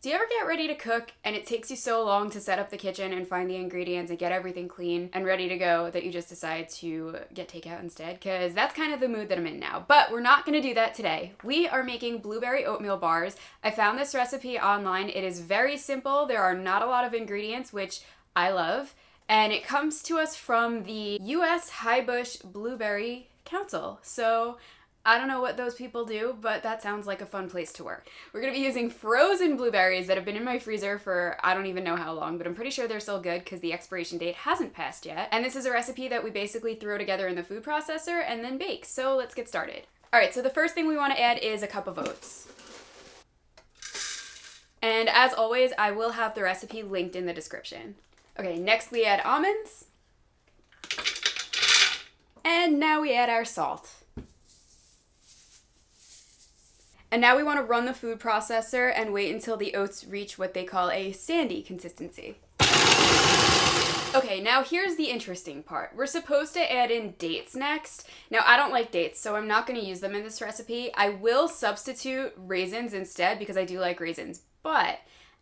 Do you ever get ready to cook and it takes you so long to set up the kitchen and find the ingredients and get everything clean and ready to go that you just decide to get takeout instead? Because that's kind of the mood that I'm in now. But we're not going to do that today. We are making blueberry oatmeal bars. I found this recipe online. It is very simple. There are not a lot of ingredients, which I love. And it comes to us from the U.S. Highbush Blueberry Council. So I don't know what those people do, but that sounds like a fun place to work. We're going to be using frozen blueberries that have been in my freezer for I don't even know how long, but I'm pretty sure they're still good because the expiration date hasn't passed yet. And this is a recipe that we basically throw together in the food processor and then bake. So let's get started. All right, so the first thing we want to add is a cup of oats. And as always, I will have the recipe linked in the description. Okay, next we add almonds. And now we add our salt. And now we want to run the food processor and wait until the oats reach what they call a sandy consistency. Okay, now here's the interesting part. We're supposed to add in dates next. Now, I don't like dates, so I'm not going to use them in this recipe. I will substitute raisins instead because I do like raisins. But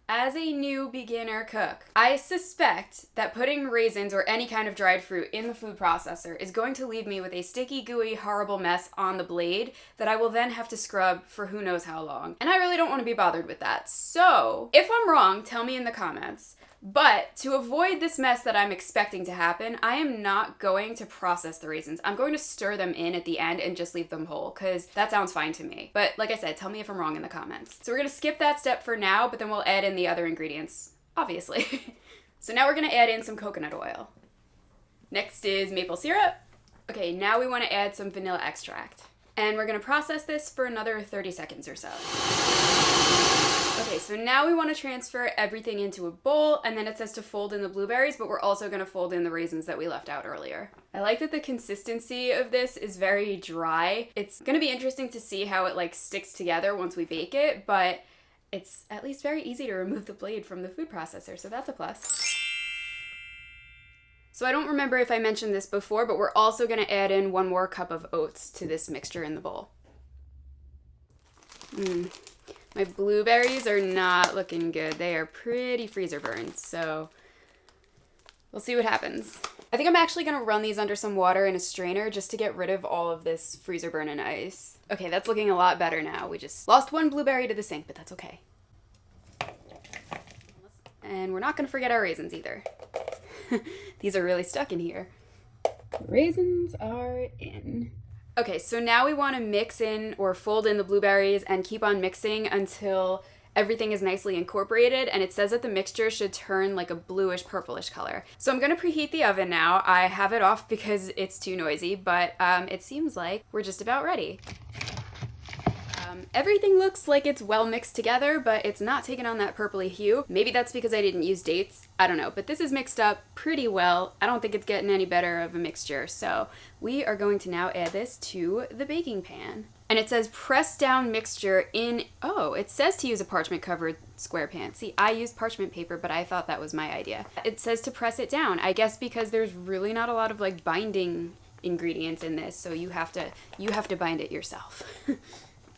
as a new beginner cook, I suspect that putting raisins or any kind of dried fruit in the food processor is going to leave me with a sticky, gooey, horrible mess on the blade that I will then have to scrub for who knows how long. And I really don't want to be bothered with that. So, if I'm wrong, tell me in the comments. But to avoid this mess that I'm expecting to happen, I am not going to process the raisins. I'm going to stir them in at the end and just leave them whole, because that sounds fine to me. But like I said, tell me if I'm wrong in the comments. So we're going to skip that step for now, but then we'll add in the other ingredients, obviously. So now we're going to add in some coconut oil. Next is maple syrup. Okay, now we want to add some vanilla extract. And we're going to process this for another 30 seconds or so. Okay, so now we want to transfer everything into a bowl, and then it says to fold in the blueberries, but we're also going to fold in the raisins that we left out earlier. I like that the consistency of this is very dry. It's going to be interesting to see how it sticks together once we bake it, but it's at least very easy to remove the blade from the food processor, so that's a plus. So I don't remember if I mentioned this before, but we're also going to add in 1 more cup of oats to this mixture in the bowl. My blueberries are not looking good. They are pretty freezer burned, so we'll see what happens. I think I'm actually going to run these under some water in a strainer just to get rid of all of this freezer burn and ice. Okay, that's looking a lot better now. We just lost 1 blueberry to the sink, but that's okay. And we're not going to forget our raisins either. These are really stuck in here. Raisins are in. Okay, so now we want to mix in or fold in the blueberries and keep on mixing until everything is nicely incorporated, and it says that the mixture should turn like a bluish purplish color. So I'm going to preheat the oven now. I have it off because it's too noisy, but it seems like we're just about ready. Everything looks like it's well mixed together, but it's not taking on that purpley hue. Maybe that's because I didn't use dates. I don't know, but this is mixed up pretty well. I don't think it's getting any better of a mixture, so we are going to now add this to the baking pan. And it says press down mixture in, oh, it says to use a parchment covered square pan. See, I used parchment paper, but I thought that was my idea. It says to press it down, I guess because there's really not a lot of binding ingredients in this, so you have to bind it yourself.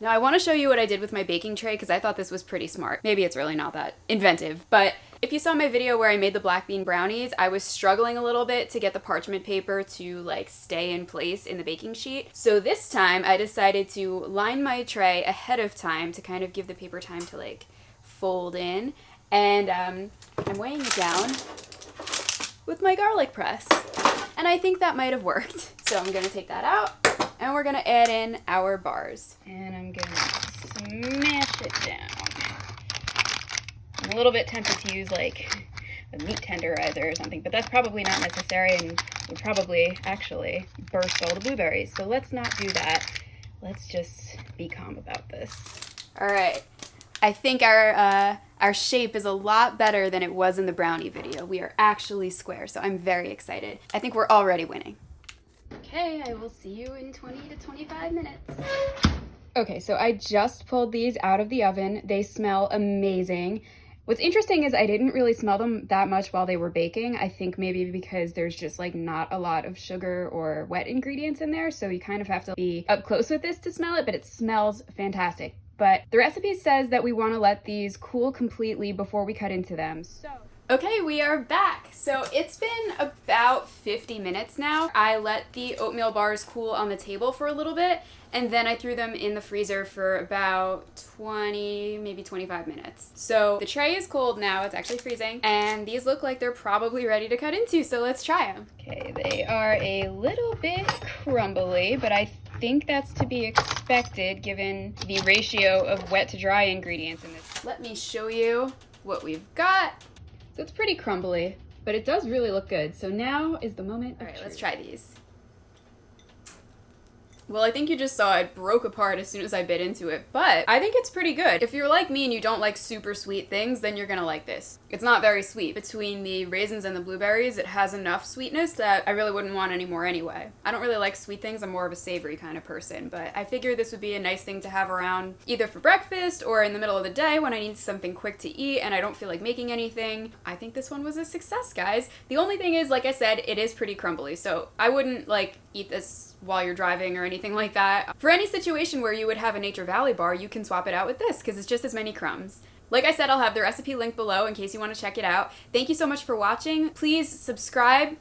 Now I want to show you what I did with my baking tray because I thought this was pretty smart. Maybe it's really not that inventive, but if you saw my video where I made the black bean brownies, I was struggling a little bit to get the parchment paper to stay in place in the baking sheet. So this time I decided to line my tray ahead of time to kind of give the paper time to fold in. And I'm weighing it down with my garlic press. And I think that might have worked. So I'm going to take that out. And we're going to add in our bars. And I'm going to smash it down. I'm a little bit tempted to use a meat tenderizer or something, but that's probably not necessary and would probably actually burst all the blueberries. So let's not do that. Let's just be calm about this. All right. I think our shape is a lot better than it was in the brownie video. We are actually square, so I'm very excited. I think we're already winning. Okay, I will see you in 20 to 25 minutes. Okay, so I just pulled these out of the oven. They smell amazing. What's interesting is I didn't really smell them that much while they were baking. I think maybe because there's just not a lot of sugar or wet ingredients in there, so you kind of have to be up close with this to smell it, but it smells fantastic. but the recipe says that we want to let these cool completely before we cut into them. Okay, we are back. So it's been about 50 minutes now. I let the oatmeal bars cool on the table for a little bit, and then I threw them in the freezer for about 20, maybe 25 minutes. So the tray is cold now, it's actually freezing, and these look like they're probably ready to cut into, so let's try them. Okay, they are a little bit crumbly, but I think that's to be expected given the ratio of wet to dry ingredients in this. Let me show you what we've got. So it's pretty crumbly, but it does really look good. So now is the moment. All right, let's try these. Well, I think you just saw it broke apart as soon as I bit into it, but I think it's pretty good. If you're like me and you don't like super sweet things, then you're gonna like this. It's not very sweet. Between the raisins and the blueberries, it has enough sweetness that I really wouldn't want any more anyway. I don't really like sweet things. I'm more of a savory kind of person, but I figured this would be a nice thing to have around either for breakfast or in the middle of the day when I need something quick to eat and I don't feel like making anything. I think this one was a success, guys. The only thing is, like I said, it is pretty crumbly, so I wouldn't like eat this while you're driving or anything like that. For any situation where you would have a Nature Valley bar, you can swap it out with this because it's just as many crumbs. Like I said, I'll have the recipe linked below in case you want to check it out. Thank you so much for watching. Please subscribe,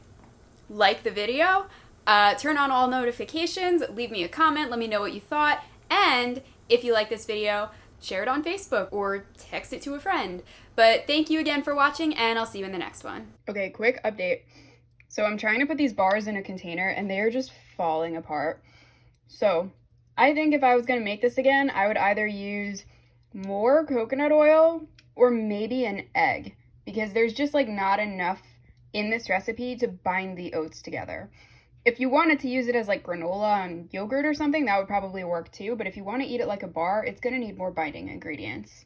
like the video, turn on all notifications, leave me a comment, let me know what you thought, and if you like this video, share it on Facebook or text it to a friend. But thank you again for watching, and I'll see you in the next one. Okay, quick update. So I'm trying to put these bars in a container and they are just falling apart. So I think if I was going to make this again, I would either use more coconut oil or maybe an egg, because there's just like not enough in this recipe to bind the oats together. If you wanted to use it as like granola and yogurt or something, that would probably work too. But if you want to eat it like a bar, it's going to need more binding ingredients.